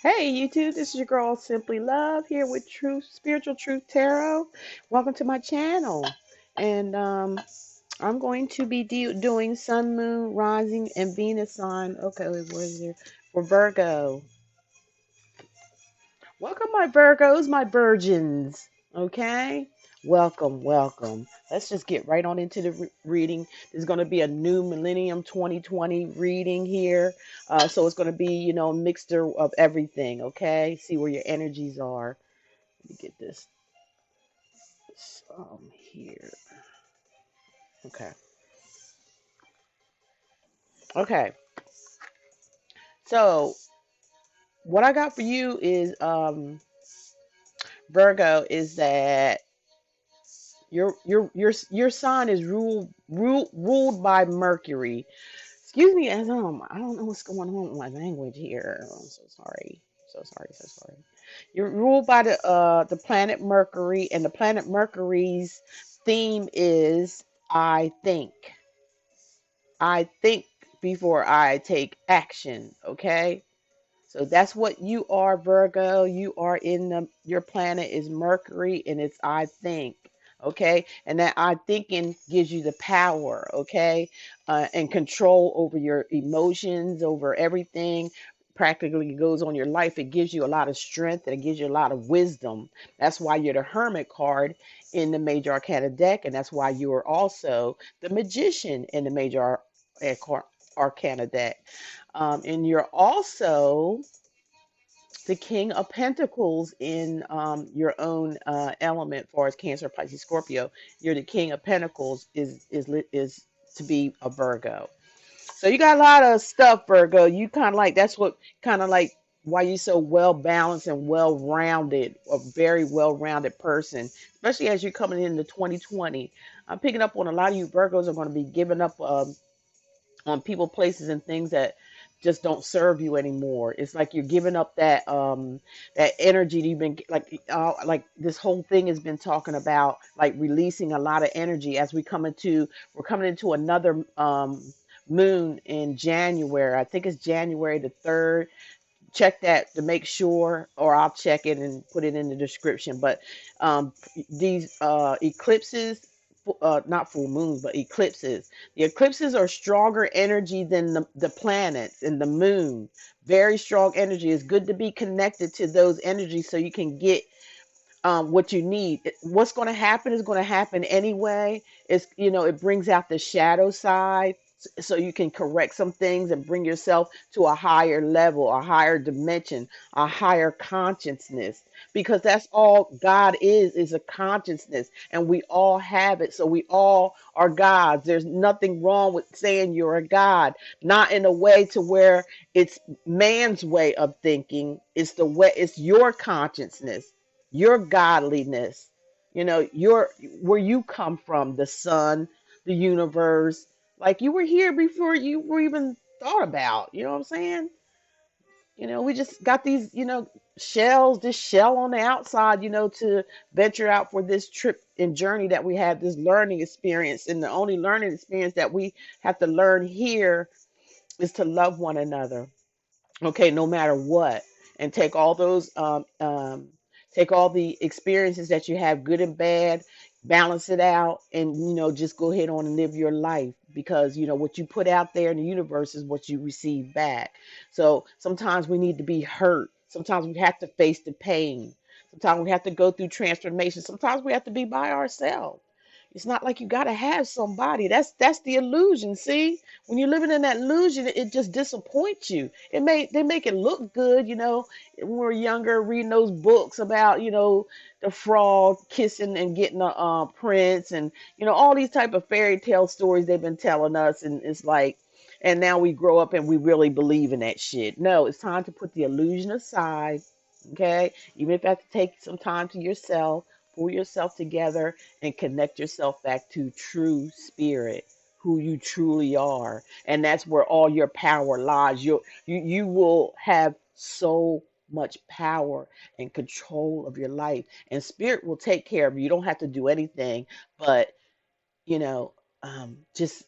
Hey YouTube, this is your girl Simply Love here with Truth Spiritual Truth Tarot. Welcome to my channel. And I'm going to be doing Sun, Moon, Rising, and Venus sign. Okay, wait, what is it? For Virgo. Welcome, my Virgos, my virgins. Okay? Welcome, welcome. Let's just get right on into the reading. There's going to be a new Millennium 2020 reading here. So it's going to be, a mixture of everything. Okay? See where your energies are. Let me get this here. Okay. Okay. So what I got for you is Virgo is that your sign is ruled by Mercury. Excuse me, as I don't know what's going on with my language here. I'm so sorry. So sorry, so sorry. You're ruled by the planet Mercury, and the planet Mercury's theme is I think. I think before I take action, okay? So that's what you are, Virgo. You are in your planet is Mercury, and it's I think. Okay. And that I thinking gives you the power. Okay. And control over your emotions, over everything. Practically goes on your life. It gives you a lot of strength and it gives you a lot of wisdom. That's why you're the Hermit card in the Major Arcana deck. And that's why you are also the Magician in the Major Arcana deck. And you're also the King of Pentacles in your own element, for as Cancer, Pisces, Scorpio. You're the King of Pentacles is to be a Virgo. So you got a lot of stuff, Virgo. You kind of like that's what kind of like why you're so well balanced and well rounded, a very well rounded person, especially as you're coming into 2020. I'm picking up on a lot of you Virgos are going to be giving up on people, places, and things that just don't serve you anymore. It's like you're giving up that energy that you've been like this whole thing has been talking about, like releasing a lot of energy as we're coming into another moon in January. I think it's January the 3rd. Check that to make sure, or I'll check it and put it in the description. But these eclipses, not full moons, but eclipses. The eclipses are stronger energy than the planets and the moon. Very strong energy. It's good to be connected to those energies so you can get what you need. What's going to happen is going to happen anyway. It brings out the shadow side so you can correct some things and bring yourself to a higher level, a higher dimension, a higher consciousness. Because that's all God is a consciousness, and we all have it. So we all are gods. There's nothing wrong with saying you're a god, not in a way to where it's man's way of thinking. It's your consciousness, your godliness, your where you come from, the sun, the universe. Like you were here before you were even thought about. You know what I'm saying? We just got these, shells, this shell on the outside, to venture out for this trip and journey that we have, this learning experience. And the only learning experience that we have to learn here is to love one another. Okay, no matter what, and take all the experiences that you have, good and bad, balance it out, and just go ahead on and live your life, because what you put out there in the universe is what you receive back. So sometimes we need to be hurt, sometimes we have to face the pain, sometimes we have to go through transformation, sometimes we have to be by ourselves. It's not like you got to have somebody. That's the illusion. See, when you're living in that illusion, it just disappoints you. They make it look good, when we were younger, reading those books about, the frog kissing and getting a prince, and all these type of fairy tale stories they've been telling us, and it's like, and now we grow up and we really believe in that shit. No, it's time to put the illusion aside. Okay, even if you have to take some time to yourself, pull yourself together, and connect yourself back to true spirit, who you truly are. And that's where all your power lies. You will have so much power and control of your life, and spirit will take care of you. You don't have to do anything, but you know just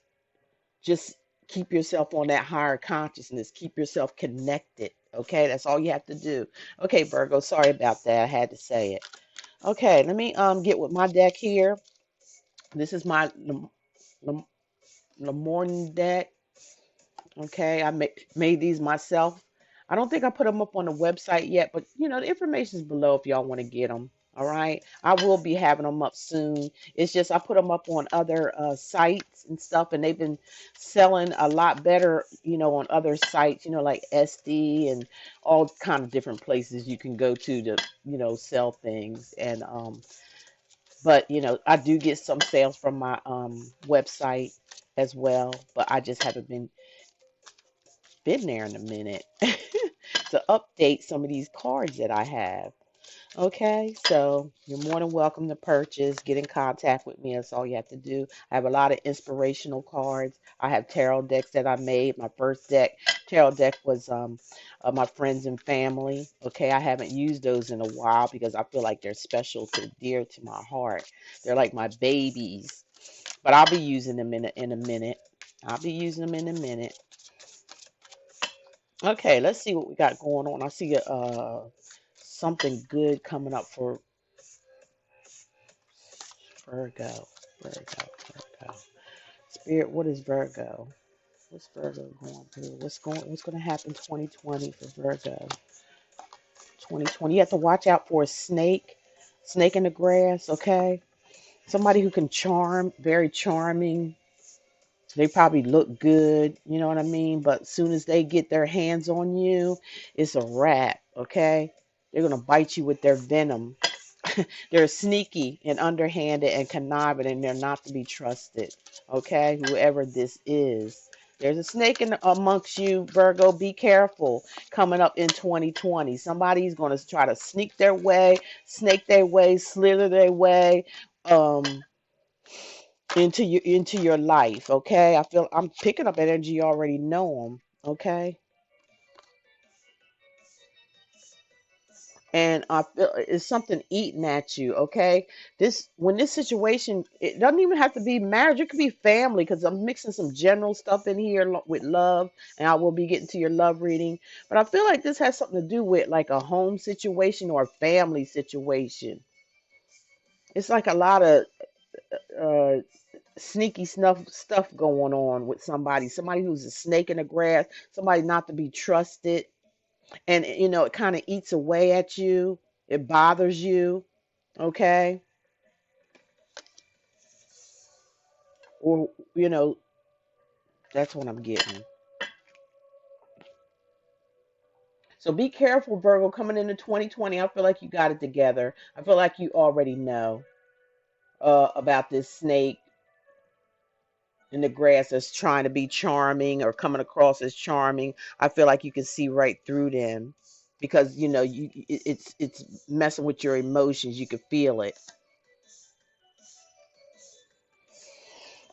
keep yourself on that higher consciousness, keep yourself connected. Okay, that's all you have to do. Okay, Virgo, sorry about that. I had to say it. Okay, let me get with my deck here. This is my lenormand deck. Okay, I made these myself. I don't think I put them up on the website yet, but you know, the information is below if y'all want to get them. All right, I will be having them up soon. It's just I put them up on other sites and stuff, and they've been selling a lot better, you know, on other sites, you know, like SD and all kind of different places you can go to, you know, sell things. And but you know, I do get some sales from my website as well, but I just haven't been there in a minute to update some of these cards that I have. Okay, so you're more than welcome to purchase, get in contact with me. That's all you have to do. I have a lot of inspirational cards. I have tarot decks that I made. My first tarot deck was my friends and family. Okay, I haven't used those in a while because I feel like they're special to dear to my heart. They're like my babies. But I'll be using them in a minute. I'll be using them in a minute. Okay, let's see what we got going on. I see something good coming up for Virgo. Virgo. Spirit, what is Virgo? What's Virgo going through? What's going to happen 2020 for Virgo? 2020. You have to watch out for a snake in the grass, okay? Somebody who can charm, very charming. They probably look good, you know what I mean? But as soon as they get their hands on you, it's a wrap, okay? They're going to bite you with their venom. They're sneaky and underhanded and conniving, and they're not to be trusted. Okay, whoever this is. There's a snake amongst you, Virgo. Be careful coming up in 2020. Somebody's going to try to snake their way, slither their way um, into your life. Okay, I feel I'm picking up energy. You already know them. Okay, and I feel it's something eating at you. Okay, this situation, it doesn't even have to be marriage. It could be family because I'm mixing some general stuff in here with love, and I will be getting to your love reading. But I feel like this has something to do with like a home situation or a family situation. It's like a lot of uh, sneaky snuff stuff going on with somebody who's a snake in the grass, somebody not to be trusted, and you know it kind of eats away at you. It bothers you. Okay, or you know, that's what I'm getting. So be careful, Virgo, coming into 2020. I feel like you got it together. I feel like you already know about this snake in the grass that's trying to be charming or coming across as charming. I feel like you can see right through them because you know it's messing with your emotions. You can feel it.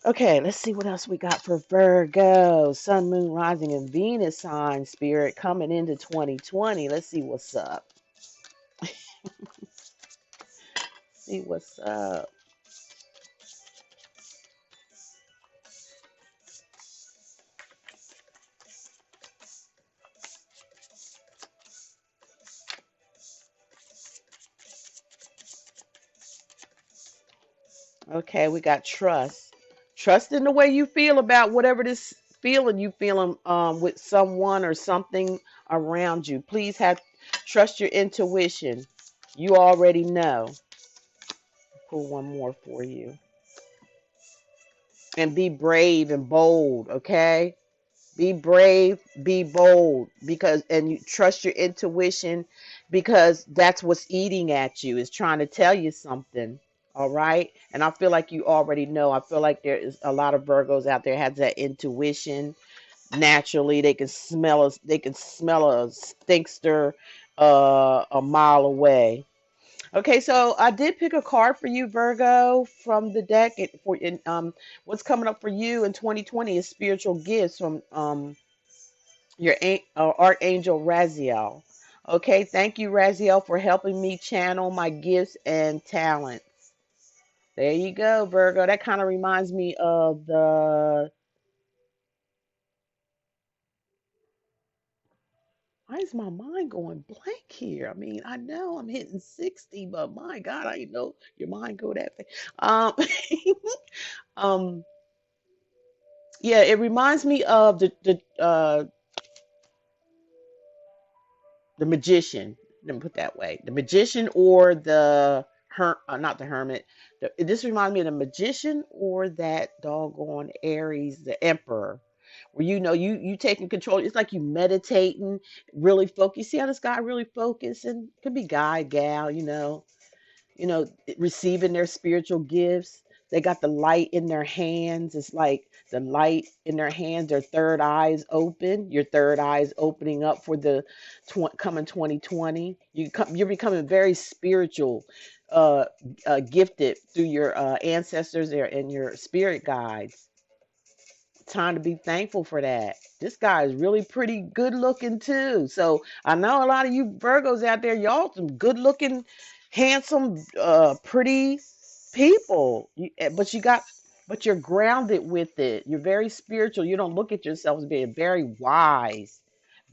Okay, let's see what else we got for Virgo. Sun, Moon, Rising, and Venus sign spirit coming into 2020. Let's see what's up. See what's up. Okay, we got trust. Trust in the way you feel about whatever this feeling you feeling with someone or something around you. Please have trust your intuition. You already know. Pull one more for you. And be brave and bold, okay? Be brave, be bold, because and you trust your intuition because that's what's eating at you. Is trying to tell you something. All right? And I feel like you already know. I feel like there is a lot of Virgos out there has that intuition. Naturally, they can smell a stinkster a mile away. Okay, so I did pick a card for you, Virgo, from the deck. What's coming up for you in 2020 is spiritual gifts from your Archangel Raziel. Okay, thank you, Raziel, for helping me channel my gifts and talents. There you go, Virgo. That kind of reminds me of Why is my mind going blank here? I mean, I know I'm hitting 60, but my God, I didn't know your mind go that fast. Um, um, yeah, it reminds me of the magician. Let me put it that way. The magician or not the hermit. This reminds me of the magician or that doggone Aries, the emperor, where you taking control. It's like you meditating, really focus. You see how this guy really focused, and could be guy, gal, you know, receiving their spiritual gifts. They got the light in their hands. It's like the light in their hands, their third eyes open. Your third eyes opening up for the coming 2020. You're becoming very spiritual, uh, gifted through your ancestors there and your spirit guides. Time to be thankful for that. This guy is really pretty good looking too. So I know a lot of you Virgos out there, y'all some good looking, handsome, pretty people. But you're grounded with it. You're very spiritual. You don't look at yourself as being very wise,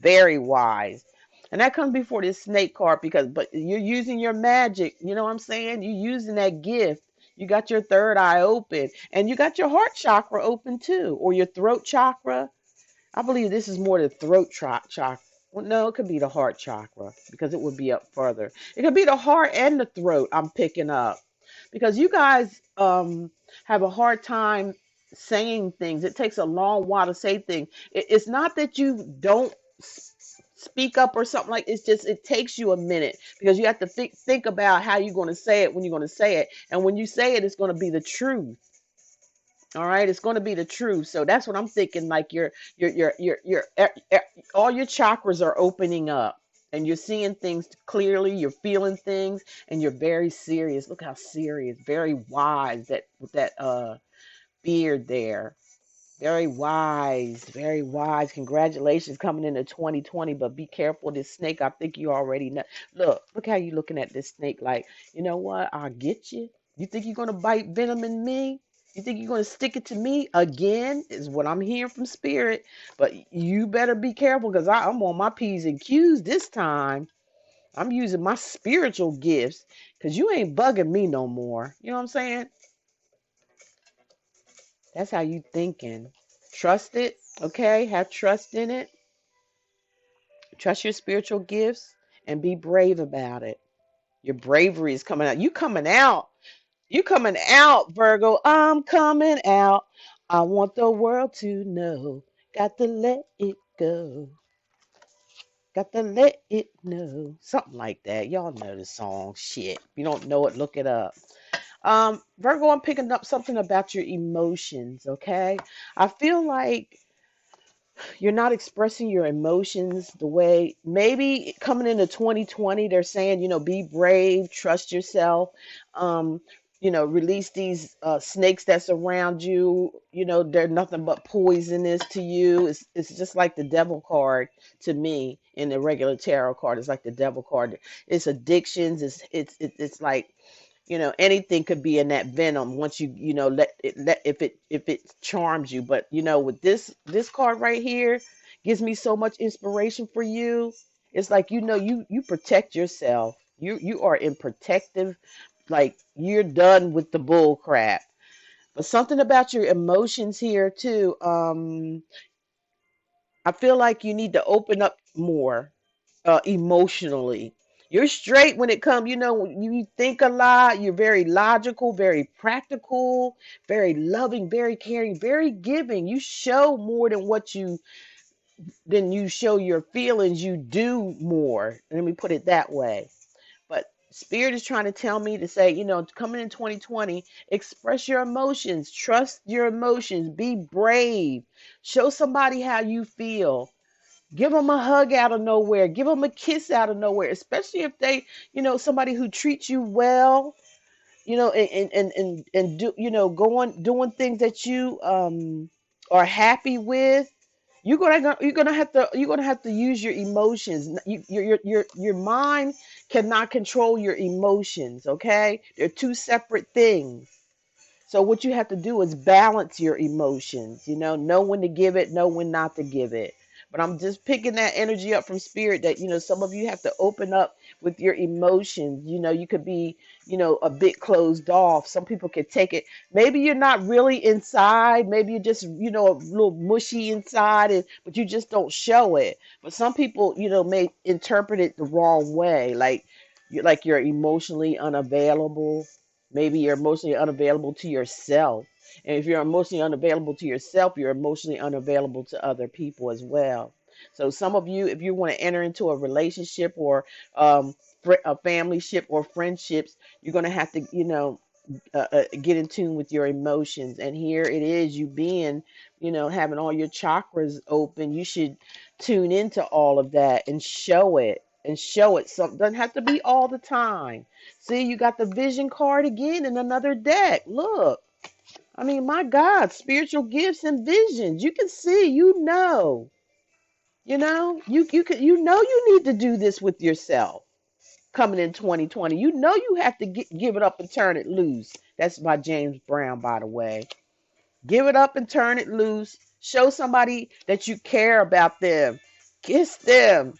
very wise. And that comes before this snake card but you're using your magic. You know what I'm saying? You're using that gift. You got your third eye open and you got your heart chakra open too, or your throat chakra. I believe this is more the chakra. Well, no, it could be the heart chakra because it would be up further. It could be the heart and the throat I'm picking up because you guys have a hard time saying things. It takes a long while to say things. It's not that you don't speak up or something like it's just it takes you a minute because you have to think about how you're going to say it when you're going to say it, and when you say it, it's going to be the truth. All right, it's going to be the truth. So that's what I'm thinking. Like all your chakras are opening up, and you're seeing things clearly. You're feeling things, and you're very serious. Look how serious, very wise. That with that beard there. Very wise, very wise. Congratulations coming into 2020, but be careful this snake. I think you already know. Look how you looking at this snake like, you know what? I'll get you. You think you're gonna bite venom in me? You think you're gonna stick it to me again? Is what I'm hearing from spirit. But you better be careful because I'm on my P's and Q's this time. I'm using my spiritual gifts because you ain't bugging me no more. You know what I'm saying? That's how you thinking. Trust it, okay? Have trust in it. Trust your spiritual gifts and be brave about it. Your bravery is coming out. You coming out. You coming out, Virgo. I'm coming out. I want the world to know. Got to let it go. Got to let it know. Something like that. Y'all know the song. Shit. If you don't know it, look it up. Virgo, I'm picking up something about your emotions, okay? I feel like you're not expressing your emotions the way maybe coming into 2020 they're saying, be brave, trust yourself, um release these snakes that's around you. They're nothing but poisonous to you. It's just like the devil card to me in the regular tarot card. It's like the devil card. It's addictions. It's like, anything could be in that venom once let if it charms you. But with this card right here gives me so much inspiration for you. It's like, you protect yourself. You are in protective, like you're done with the bull crap. But something about your emotions here too. I feel like you need to open up more emotionally. You're straight when it comes, you think a lot, you're very logical, very practical, very loving, very caring, very giving. You show more than you show your feelings. You do more. Let me put it that way. But Spirit is trying to tell me to say, coming in 2020, express your emotions, trust your emotions, be brave, show somebody how you feel. Give them a hug out of nowhere. Give them a kiss out of nowhere, especially if they, somebody who treats you well, and do, doing things that you are happy with. You're gonna have to use your emotions. Your mind cannot control your emotions. Okay, they're two separate things. So what you have to do is balance your emotions. Know when to give it, know when not to give it. But I'm just picking that energy up from spirit that, some of you have to open up with your emotions. You could be, a bit closed off. Some people could take it. Maybe you're not really inside. Maybe you're just, a little mushy inside, but you just don't show it. But some people, may interpret it the wrong way. Like you're emotionally unavailable. Maybe you're emotionally unavailable to yourself. And if you're emotionally unavailable to yourself, you're emotionally unavailable to other people as well. So some of you, if you want to enter into a relationship or a family ship or friendships, you're going to have to, get in tune with your emotions. And here it is, you being, having all your chakras open. You should tune into all of that and show it. And show it. So it doesn't have to be all the time. See, you got the vision card again in another deck. Look. I mean, my God, spiritual gifts and visions. You can see, you need to do this with yourself coming in 2020. You have to give it up and turn it loose. That's by James Brown, by the way. Give it up and turn it loose. Show somebody that you care about them. Kiss them.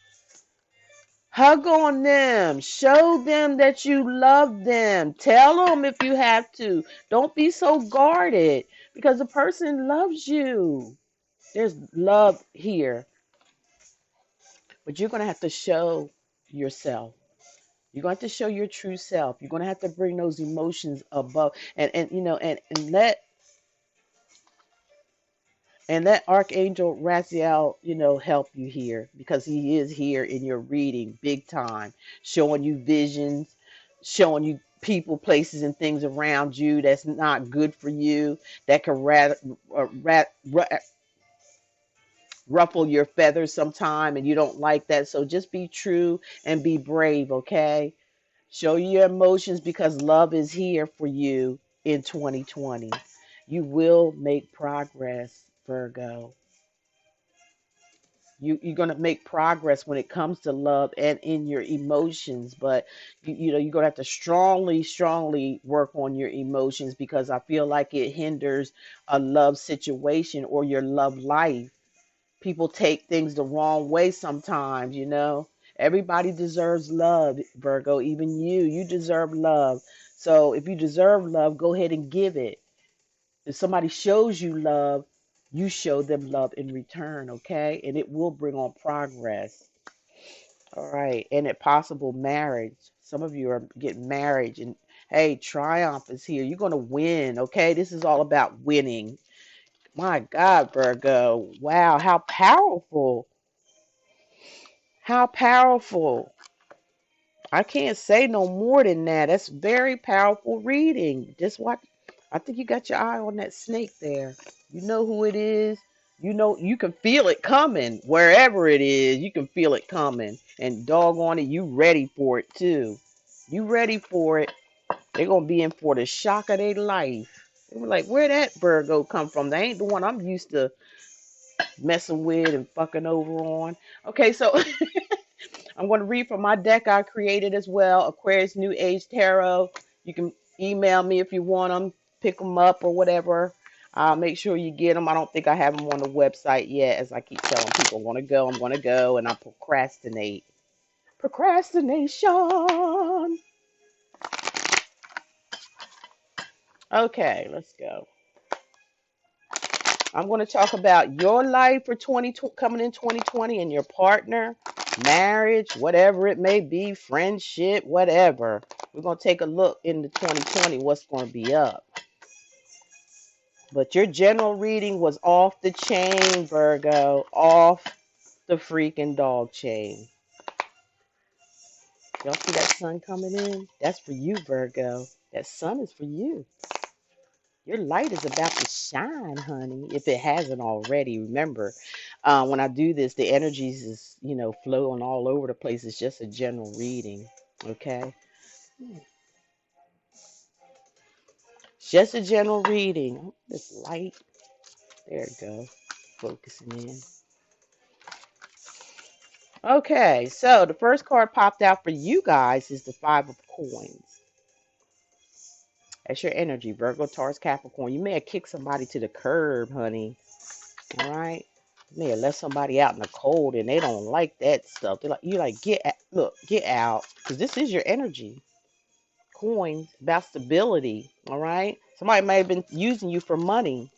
Hug on them. Show them that you love them. Tell them if you have to. Don't be so guarded because the person loves you. There's love here, but you're going to have to show yourself. You're going to have to show your true self. You're going to have to bring those emotions above and let Archangel Raziel, help you here because he is here in your reading big time, showing you visions, showing you people, places, and things around you that's not good for you, that can ruffle your feathers sometime, and you don't like that. So just be true and be brave, okay? Show your emotions because love is here for you in 2020. You will make progress, Virgo. You're going to make progress when it comes to love and in your emotions, but you're going to have to strongly work on your emotions because I feel like it hinders a love situation or your love life. People take things the wrong way sometimes. Everybody deserves love, Virgo, even you deserve love. So if you deserve love, go ahead and give it. If somebody shows you love, you show them love in return, okay? And it will bring on progress. All right. And a possible marriage. Some of you are getting married, and hey, triumph is here. You're going to win, okay? This is all about winning. My God, Virgo. Wow, how powerful. How powerful. I can't say no more than that. That's very powerful reading. Just watch. I think you got your eye on that snake there. You know who it is. You can feel it coming. Wherever it is, you can feel it coming. And doggone it, you ready for it too. You ready for it. They're going to be in for the shock of their life. They were like, where that Virgo come from? They ain't the one I'm used to messing with and fucking over on. Okay, so I'm going to read from my deck I created as well, Aquarius New Age Tarot. You can email me if you want them, pick them up or whatever. Make sure you get them. I don't think I have them on the website yet. As I keep telling people, I'm going to go, and I procrastinate. Procrastination. Okay, let's go. I'm going to talk about your life for coming in 2020 and your partner, marriage, whatever it may be, friendship, whatever. We're going to take a look into 2020, what's going to be up. But your general reading was off the chain, Virgo. Off the freaking dog chain. Y'all see that sun coming in? That's for you, Virgo. That sun is for you. Your light is about to shine, honey, if it hasn't already. Remember, when I do this, the energies is, flowing all over the place. It's just a general reading, okay? It's just a general reading. Oh, this light, there it go, focusing in. Okay, so the first card popped out for you guys is the Five of Coins. That's your energy, Virgo, Taurus, Capricorn. You may have kicked somebody to the curb, honey. All right. You may have left somebody out in the cold and they don't like that stuff. They're like, you're like, look, get out. Because this is your energy. Coins, about stability. All right. Somebody might have been using you for money.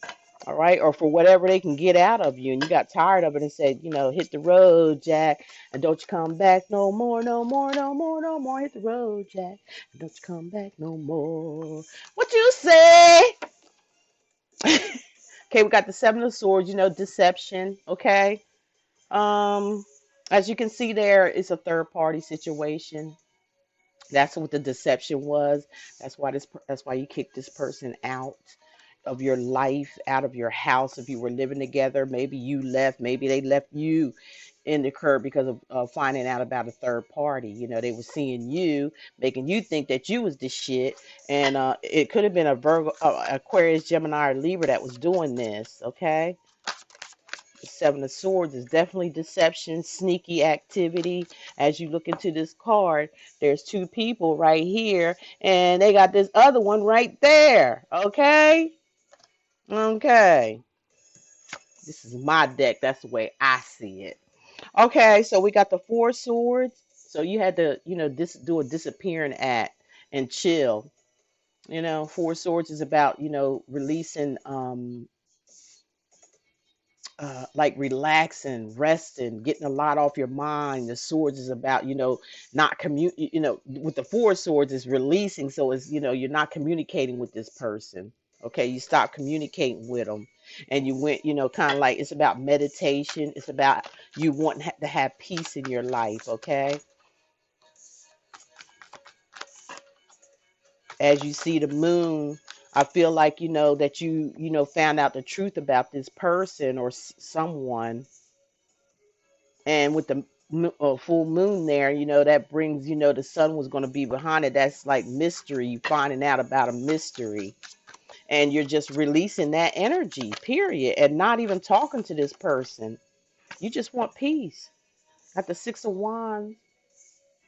All right. Or for whatever they can get out of you. And you got tired of it and said, hit the road, Jack. And don't you come back no more, no more, no more, no more. Hit the road, Jack. And don't you come back no more. What you say? Okay, we got the Seven of Swords, deception. Okay. Um, as you can see there, it's a third party situation. That's what the deception was. That's why you kicked this person out of your life, out of your house. If you were living together, maybe you left, maybe they left you in the curb because of finding out about a third party. They were seeing you, making you think that you was the shit, and it could have been a Virgo, Aquarius, Gemini, or Libra that was doing this. Okay. The Seven of Swords is definitely deception, sneaky activity. As you look into this card, there's two people right here, and they got this other one right there. Okay? Okay. This is my deck. That's the way I see it. Okay, so we got the Four Swords. So you had to, do a disappearing act and chill. Four Swords is about, releasing like relaxing, resting, getting a lot off your mind. The swords is about, not with the four swords is releasing. So it's, you're not communicating with this person. Okay. You stop communicating with them and you went, kind of like it's about meditation. It's about you wanting to have peace in your life. Okay. As you see the moon, I feel like, that found out the truth about this person or someone. And with the full moon there, that brings, the sun was going to be behind it. That's like mystery, you finding out about a mystery. And you're just releasing that energy, period. And not even talking to this person. You just want peace. Got the Six of Wands.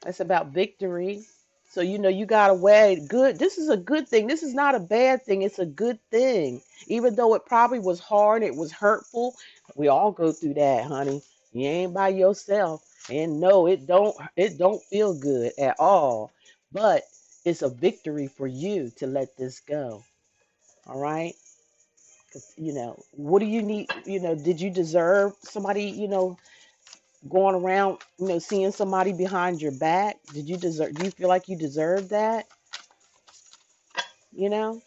That's about victory. So, you got away good. This is a good thing. This is not a bad thing. It's a good thing. Even though it probably was hard, it was hurtful. We all go through that, honey. You ain't by yourself. And no, it don't feel good at all. But it's a victory for you to let this go. All right? 'Cause, what do you need? Did you deserve somebody, going around, seeing somebody behind your back? Do you feel like you deserve that? You know?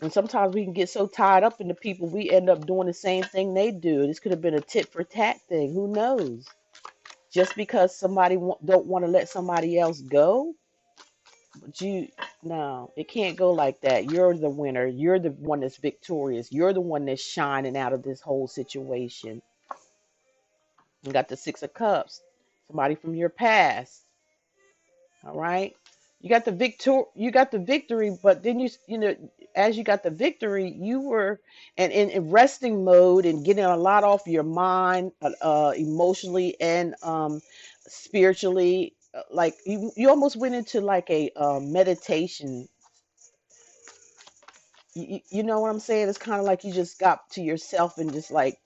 And sometimes we can get so tied up in the people, we end up doing the same thing they do. This could have been a tit for tat thing. Who knows? Just because somebody don't want to let somebody else go, but no, it can't go like that. You're the winner. You're the one that's victorious. You're the one that's shining out of this whole situation. You got the Six of Cups. Somebody from your past. All right. You got the victory, but then as you got the victory, you were in resting mode and getting a lot off your mind, emotionally and spiritually. Like you almost went into like a meditation. You know what I'm saying? It's kind of like you just got to yourself and just like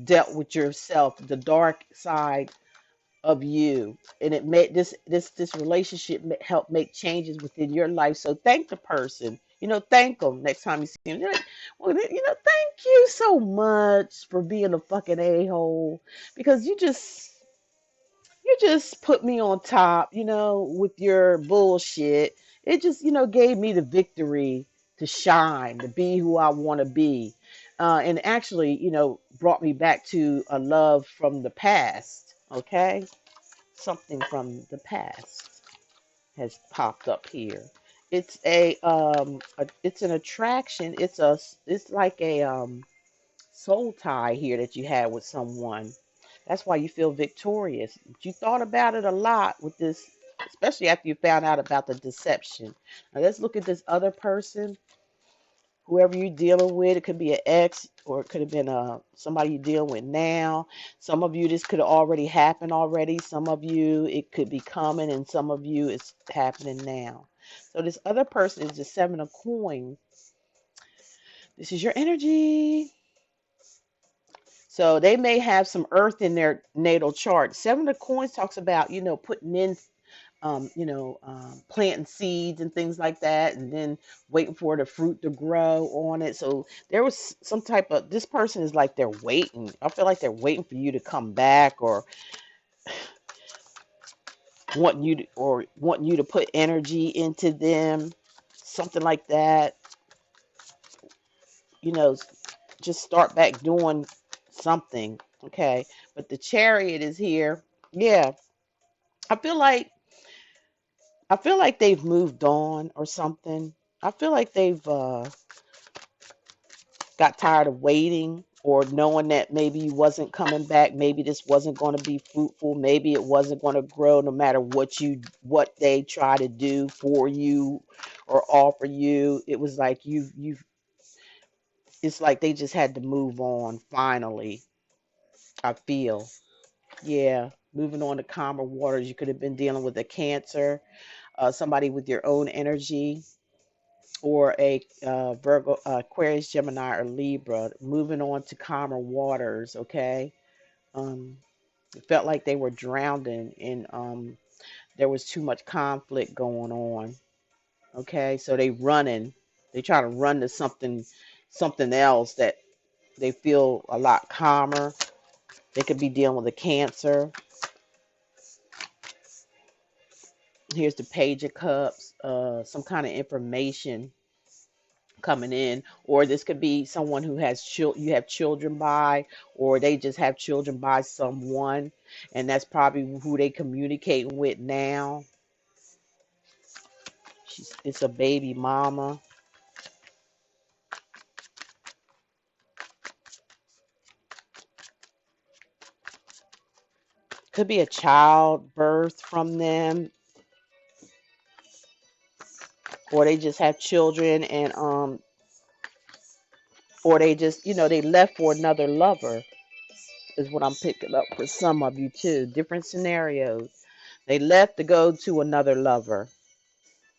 dealt with yourself, the dark side of you, and it made this relationship help make changes within your life. So thank the person, thank them next time you see them. You're like, well, thank you so much for being a fucking a-hole, because you just put me on top, with your bullshit. It just, gave me the victory to shine, to be who I want to be, and actually, brought me back to a love from the past. Okay. Something from the past has popped up here. It's it's an attraction. It's like a soul tie here that you had with someone. That's why you feel victorious. But you thought about it a lot with this, especially after you found out about the deception. Now let's look at this other person, whoever you're dealing with. It could be an ex, or it could have been somebody you're dealing with now. Some of you, this could have already happened already. Some of you, it could be coming, and some of you, it's happening now. So this other person is the Seven of Coins. This is your energy. So they may have some earth in their natal chart. Seven of coins talks about, putting in, planting seeds and things like that, and then waiting for the fruit to grow on it. So there was some type of, this person is like they're waiting. I feel like they're waiting for you to come back, or wanting you to put energy into them, something like that. You know, just start back doing something. Okay, but the Chariot is here. Yeah, I feel like they've moved on or something. I feel like they've got tired of waiting, or knowing that maybe you wasn't coming back, maybe this wasn't going to be fruitful, maybe it wasn't going to grow no matter what they try to do for you or offer you. It was like you've it's like they just had to move on finally, I feel. Yeah, moving on to calmer waters. You could have been dealing with a Cancer, somebody with your own energy, or a Virgo, Aquarius, Gemini, or Libra. Moving on to calmer waters. Okay. Um, it felt like they were drowning in, there was too much conflict going on. Okay, so they running. They try to run to something else that they feel a lot calmer. They could be dealing with a Cancer. Here's the Page of Cups. Some kind of information coming in, or this could be someone who has you have children by, or they just have children by someone, and that's probably who they communicating with now. It's a baby mama. Could be a child birth from them, or they just have children, and or they just, they left for another lover, is what I'm picking up for some of you too. Different scenarios. They left to go to another lover.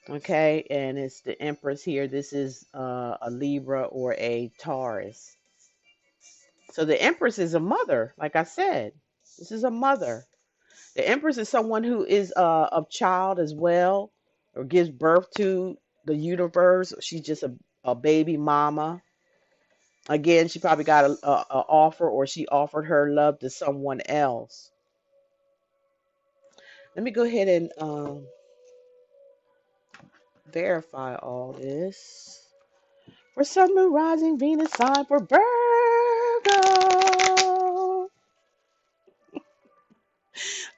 Okay, and it's the Empress here. This is a Libra or a Taurus. So the Empress is a mother, like I said. This is a mother. The Empress is someone who is a child as well, or gives birth to the universe. She's just a baby mama. Again, she probably got a offer, or she offered her love to someone else. Let me go ahead and verify all this. For Sun, Moon, Rising, Venus sign for Virgo.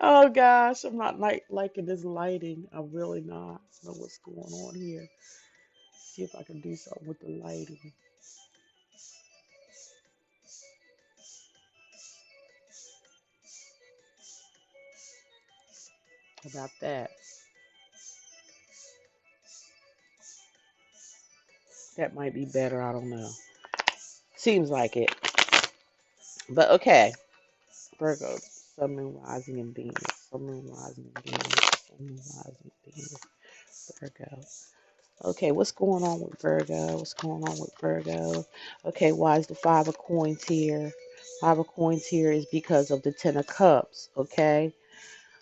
Oh gosh, I'm not liking this lighting. I'm really not. I don't know what's going on here. See if I can do something with the lighting. How about that? That might be better. I don't know. Seems like it. But okay. Virgo, Sun, Moon, Rising, and Venus. Sun, Moon, Rising, and Venus. Sun, Moon, Rising, and Venus. Virgo. Okay, what's going on with Virgo? What's going on with Virgo? Okay, why is the Five of Coins here? Five of Coins here is because of the Ten of Cups. Okay,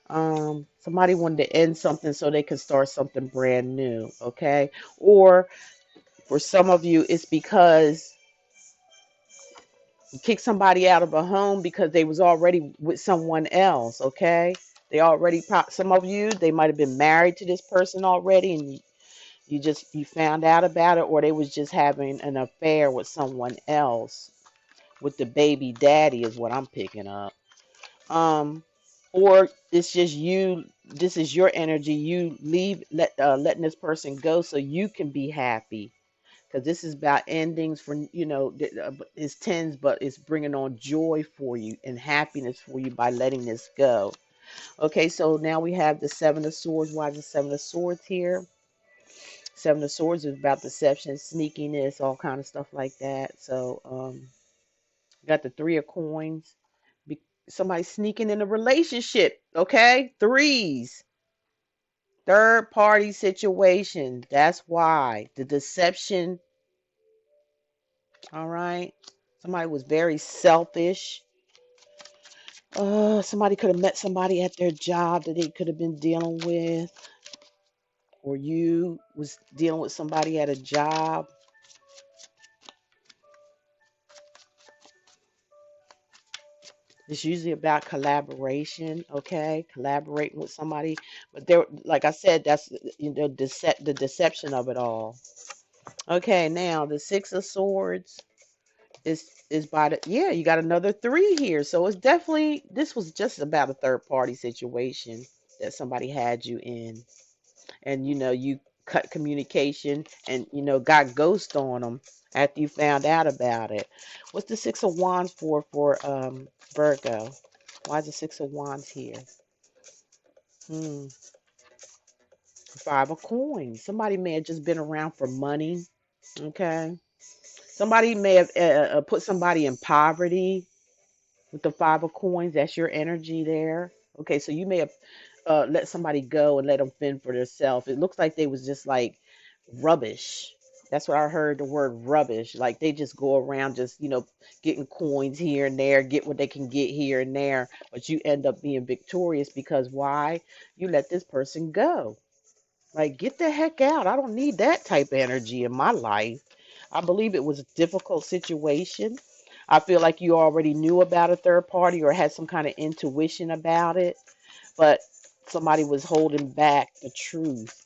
somebody wanted to end something so they could start something brand new. Okay, or for some of you, it's because you kicked somebody out of a home because they was already with someone else. Okay, they already, some of you, they might have been married to this person already, and you found out about it, or they was just having an affair with someone else, with the baby daddy is what I'm picking up. um or it's just you, this is your energy, you letting this person go so you can be happy, because this is about endings for, it's tens, but it's bringing on joy for you and happiness for you by letting this go. Okay, so now we have the Seven of Swords. Why is the Seven of Swords here? Seven of Swords is about deception, sneakiness, all kind of stuff like that. So, got the Three of Coins. Somebody sneaking in a relationship. Okay, threes, third party situation. That's why the deception. All right. Somebody was very selfish. Somebody could have met somebody at their job that they could have been dealing with, or you was dealing with somebody at a job. It's usually about collaboration, okay? Collaborating with somebody. But there, like I said, that's the deception of it all. Okay, now the Six of Swords is by the, yeah, you got another three here. So it's definitely, this was just about a third party situation that somebody had you in. And you cut communication and got ghost on them after you found out about it. What's the Six of Wands for Virgo? Why is the Six of Wands here? Hmm. Five of Coins. Somebody may have just been around for money. Okay. Somebody may have put somebody in poverty with the Five of Coins. That's your energy there. Okay, so you may have let somebody go and let them fend for themselves. It looks like they was just like rubbish. That's what I heard, the word rubbish. Like they just go around just, getting coins here and there, get what they can get here and there. But you end up being victorious because why? You let this person go. Like, get the heck out. I don't need that type of energy in my life. I believe it was a difficult situation. I feel like you already knew about a third party or had some kind of intuition about it, but somebody was holding back the truth.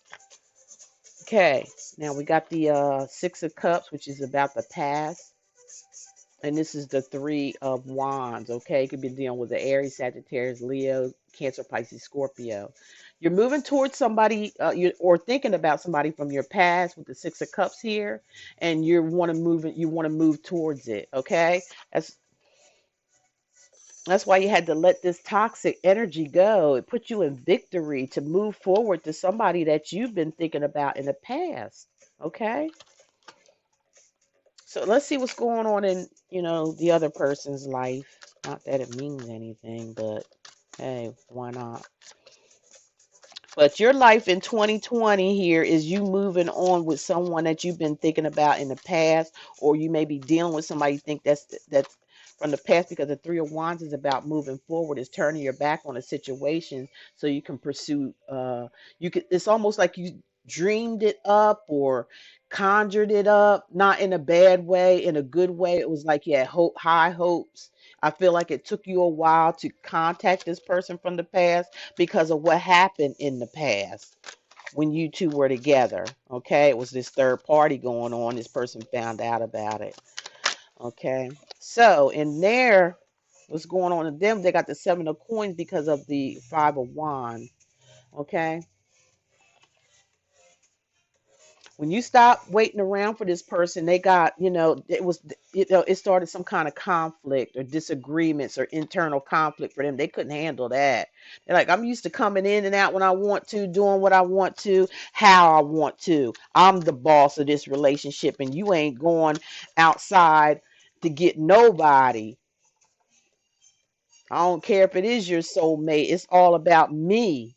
Okay, now we got the Six of Cups, which is about the past. And this is the Three of Wands, okay? You could be dealing with the Aries, Sagittarius, Leo, Cancer, Pisces, Scorpio. You're moving towards somebody, or thinking about somebody from your past with the Six of Cups here, and you want to move towards it, okay? That's why you had to let this toxic energy go. It put you in victory to move forward to somebody that you've been thinking about in the past, okay? So let's see what's going on in, the other person's life. Not that it means anything, but hey, why not? But your life in 2020 here is you moving on with someone that you've been thinking about in the past, or you may be dealing with somebody you think that's from the past, because the Three of Wands is about moving forward, is turning your back on a situation so you can pursue you could, it's almost like you dreamed it up or conjured it up, not in a bad way, in a good way. It was like you had high hopes. I feel like it took you a while to contact this person from the past because of what happened in the past when you two were together. Okay, it was this third party going on. This person found out about it. Okay, so in there, what's going on in them? They got the Seven of Coins because of the Five of Wands. Okay, when you stop waiting around for this person, they got, it started some kind of conflict or disagreements or internal conflict for them. They couldn't handle that. They're like, I'm used to coming in and out when I want to, doing what I want to, how I want to. I'm the boss of this relationship, and you ain't going outside to get nobody. I don't care if it is your soulmate. It's all about me.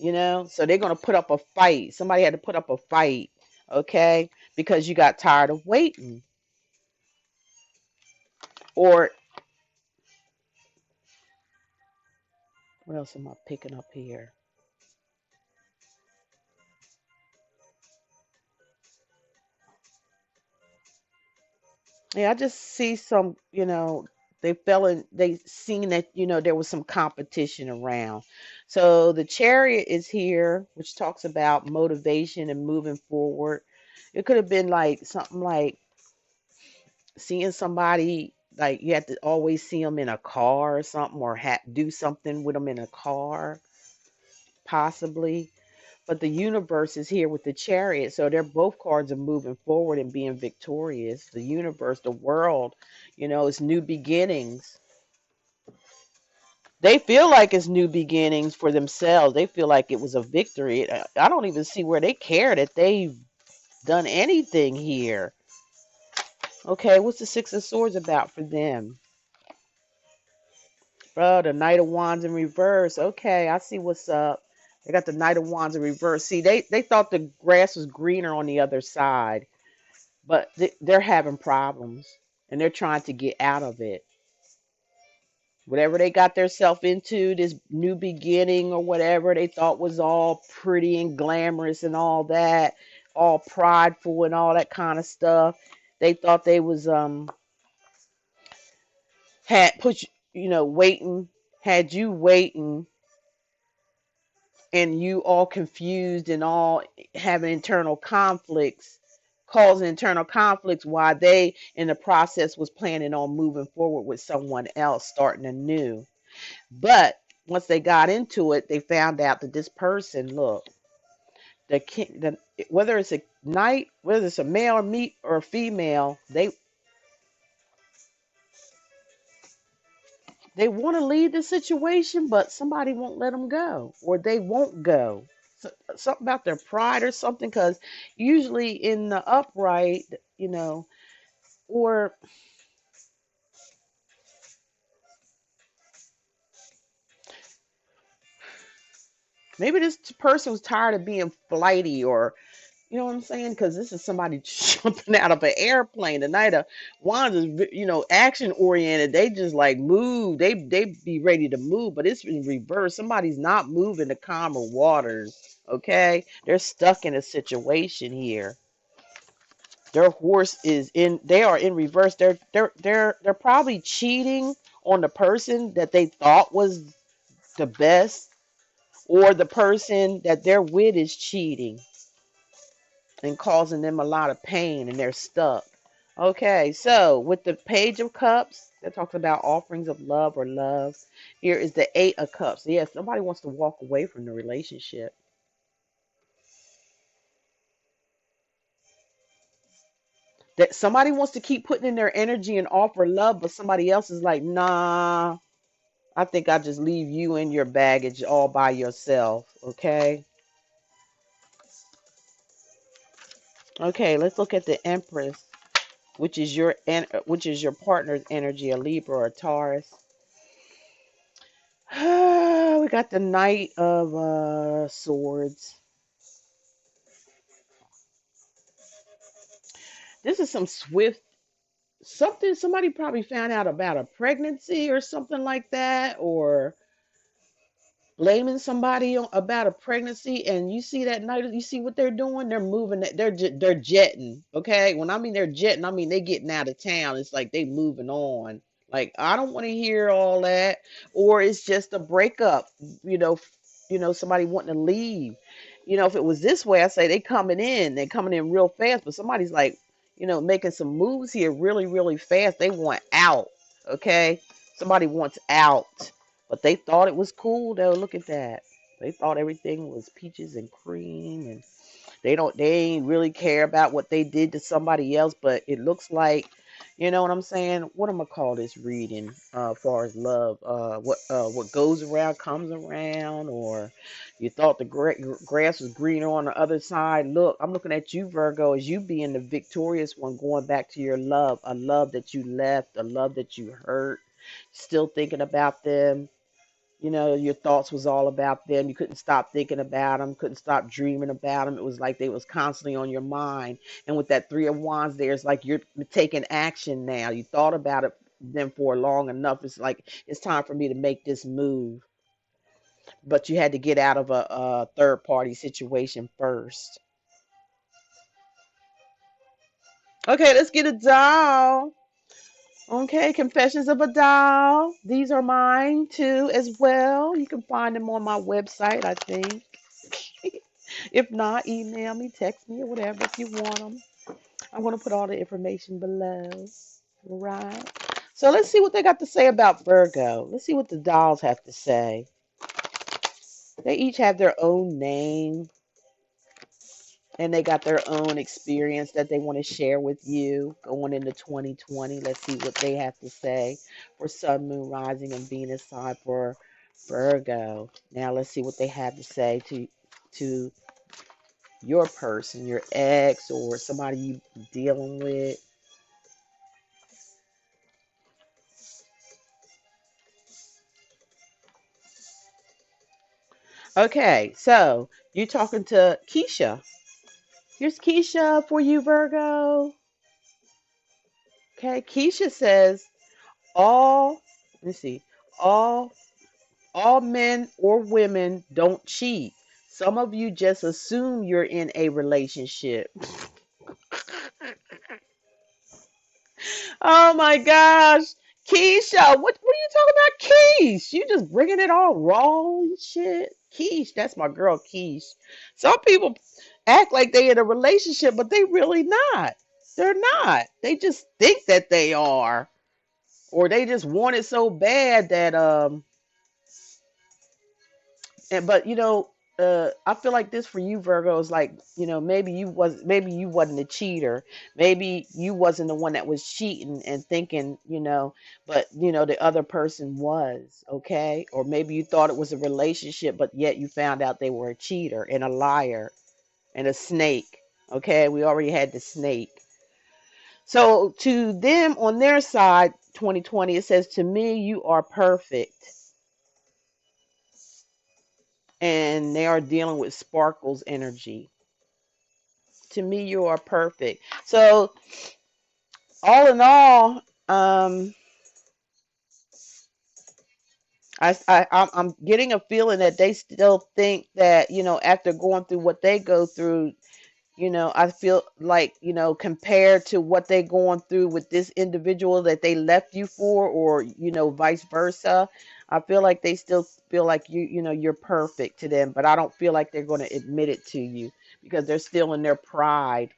So they're going to put up a fight. Somebody had to put up a fight, okay, because you got tired of waiting. Or what else am I picking up here? Yeah, I just see some, they seen that, there was some competition around. So the Chariot is here, which talks about motivation and moving forward. It could have been like something like seeing somebody, like you have to always see them in a car or something, or do something with them in a car, possibly. But the universe is here with the Chariot, so they're both cards of moving forward and being victorious. The universe, the world, it's new beginnings. They feel like it's new beginnings for themselves. They feel like it was a victory. I don't even see where they care that they've done anything here. Okay, what's the Six of Swords about for them? Oh, the Knight of Wands in reverse. Okay, I see what's up. They got the Knight of Wands in reverse. See, they thought the grass was greener on the other side, but they're having problems. and they're trying to get out of it. Whatever they got themselves into, this new beginning or whatever they thought was all pretty and glamorous and all that, all prideful and all that kind of stuff. They thought they was had put waiting, had you waiting, and you all confused and all having internal conflicts, causing internal conflicts while they in the process was planning on moving forward with someone else, starting anew. But once they got into it, they found out that this person, look, whether it's a knight, whether it's a male or meat or a female, they want to leave the situation, but somebody won't let them go, or they won't go. Something about their pride or something, because usually in the upright, or maybe this person was tired of being flighty, or you know what I'm saying? Because this is somebody jumping out of an airplane. The Knight of Wands is, action oriented. They just like move. They be ready to move, but it's in reverse. Somebody's not moving to calmer waters. Okay, they're stuck in a situation here. Their horse is in. They are in reverse. They're probably cheating on the person that they thought was the best, or the person that they're with is cheating and causing them a lot of pain, and they're stuck. Okay, so with the Page of Cups, that talks about offerings of love or love. Here is the Eight of Cups. Yes, nobody wants to walk away from the relationship. That somebody wants to keep putting in their energy and offer love, but somebody else is like, nah, I think I just leave you and your baggage all by yourself. Okay. Okay, let's look at the Empress, which is your partner's energy, a Libra or a Taurus. We got the Knight of Swords. This is some swift something. Somebody probably found out about a pregnancy or something like that, or blaming somebody about a pregnancy. And you see that night, you see what they're doing. They're moving. They're jetting. Okay, when I mean they're jetting, I mean they getting out of town. It's like they moving on. Like, I don't want to hear all that. Or it's just a breakup. You know, somebody wanting to leave. If it was this way, I say they coming in. They're coming in real fast. But somebody's like, making some moves here really, really fast. They want out. Okay, somebody wants out. But they thought it was cool though. Look at that. They thought everything was peaches and cream, and they ain't really care about what they did to somebody else. But it looks like, you know what I'm saying? What am I call this reading? As far as love, what goes around comes around, or you thought the grass was greener on the other side. Look, I'm looking at you, Virgo, as you being the victorious one, going back to your love, a love that you left, a love that you hurt, still thinking about them. Your thoughts was all about them. You couldn't stop thinking about them, couldn't stop dreaming about them. It was like they was constantly on your mind. And with that Three of Wands there, it's like you're taking action now. You thought about them for long enough. It's like it's time for me to make this move. But you had to get out of a third party situation first. Okay, let's get a doll. Okay, Confessions of a Doll. These are mine too, as well. You can find them on my website, I think. If not, email me, text me, or whatever if you want them. I'm going to put all the information below. All right. So let's see what they got to say about Virgo. Let's see what the dolls have to say. They each have their own name, and they got their own experience that they want to share with you going into 2020. Let's see what they have to say for Sun, Moon, Rising, and Venus sign for Virgo. Now let's see what they have to say to your person, your ex, or somebody you dealing with. Okay, so you're talking to Keisha. Here's Keisha for you, Virgo. Okay, Keisha says all, let me see, all all men or women don't cheat. Some of you just assume you're in a relationship. Oh my gosh. Keisha, what are you talking about, Keish? You just bringing it all raw and shit. Keish, that's my girl, Keish. Some people act like they in a relationship, but they really not. They're not. They just think that they are. Or they just want it so bad that and but I feel like this for you, Virgo, is like, maybe you wasn't a cheater. Maybe you wasn't the one that was cheating and thinking, but the other person was, okay? Or maybe you thought it was a relationship, but yet you found out they were a cheater and a liar and a snake. Okay, we already had the snake. So to them on their side, 2020, it says, to me, you are perfect. And they are dealing with Sparkle's energy. To me, you are perfect. So, all in all, I'm getting a feeling that they still think that, after going through what they go through, I feel like, compared to what they're going through with this individual that they left you for, or, vice versa, I feel like they still feel like you're perfect to them, but I don't feel like they're going to admit it to you because they're still in their pride.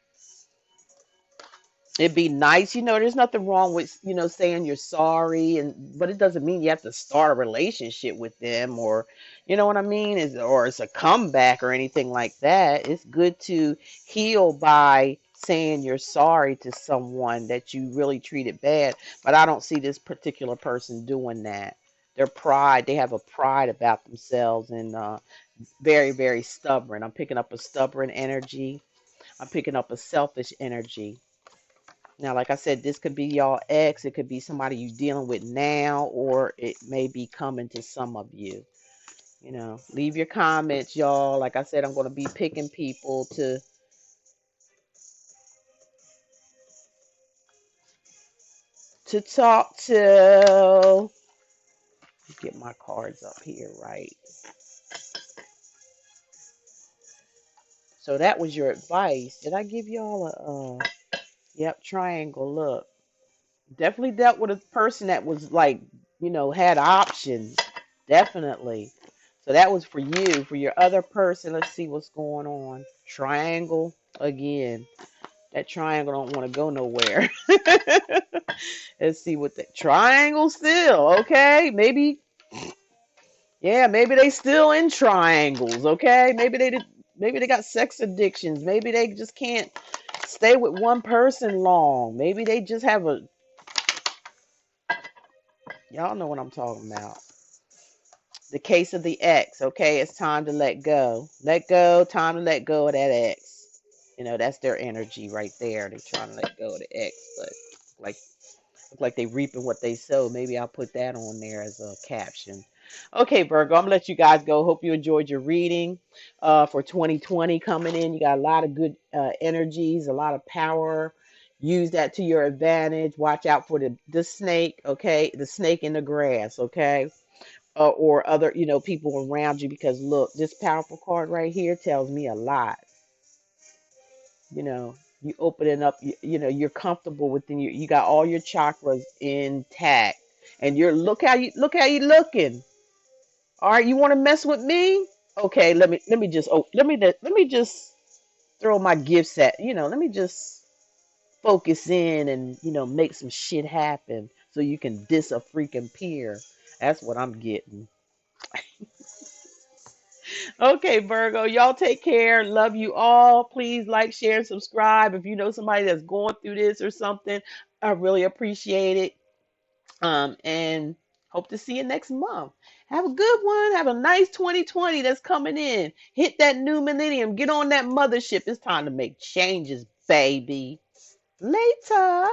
It'd be nice, there's nothing wrong with, saying you're sorry, but it doesn't mean you have to start a relationship with them, or you know what I mean, or it's a comeback or anything like that. It's good to heal by saying you're sorry to someone that you really treated bad, but I don't see this particular person doing that. Their pride, they have a pride about themselves, and very, very stubborn. I'm picking up a stubborn energy. I'm picking up a selfish energy. Now, like I said, this could be y'all ex, it could be somebody you dealing with now, or it may be coming to some of you. Leave your comments, y'all. Like I said, I'm going to be picking people to talk to. Get my cards up here, right? So that was your advice. Did I give y'all yep, triangle, look. Definitely dealt with a person that was like, had options. Definitely. So that was for you. For your other person, let's see what's going on. Triangle again. That triangle don't want to go nowhere. Let's see what the triangle still. Okay, maybe. Yeah, maybe they still in triangles. Okay, maybe they did. Maybe they got sex addictions. Maybe they just can't stay with one person long. Maybe they just have a. Y'all know what I'm talking about. The case of the ex. Okay, it's time to let go. Let go. Time to let go of that ex. That's their energy right there. They're trying to let go of the ex, but like look like they reaping what they sow. Maybe I'll put that on there as a caption. Okay, Virgo, I'm gonna let you guys go. Hope you enjoyed your reading for 2020 coming in. You got a lot of good energies, a lot of power. Use that to your advantage. Watch out for the snake, okay? The snake in the grass, okay? Or other, people around you, because look, this powerful card right here tells me a lot. You open it up, you're comfortable within you got all your chakras intact, and look how you looking. All right, you want to mess with me? Okay, let me just throw my gifts at, let me just focus in and make some shit happen so you can dis a freaking peer. That's what I'm getting. Okay, Virgo, y'all take care. Love you all. Please like, share, and subscribe. If you know somebody that's going through this or something, I really appreciate it. And hope to see you next month. Have a good one. Have a nice 2020 that's coming in. Hit that new millennium. Get on that mothership. It's time to make changes, baby. Later.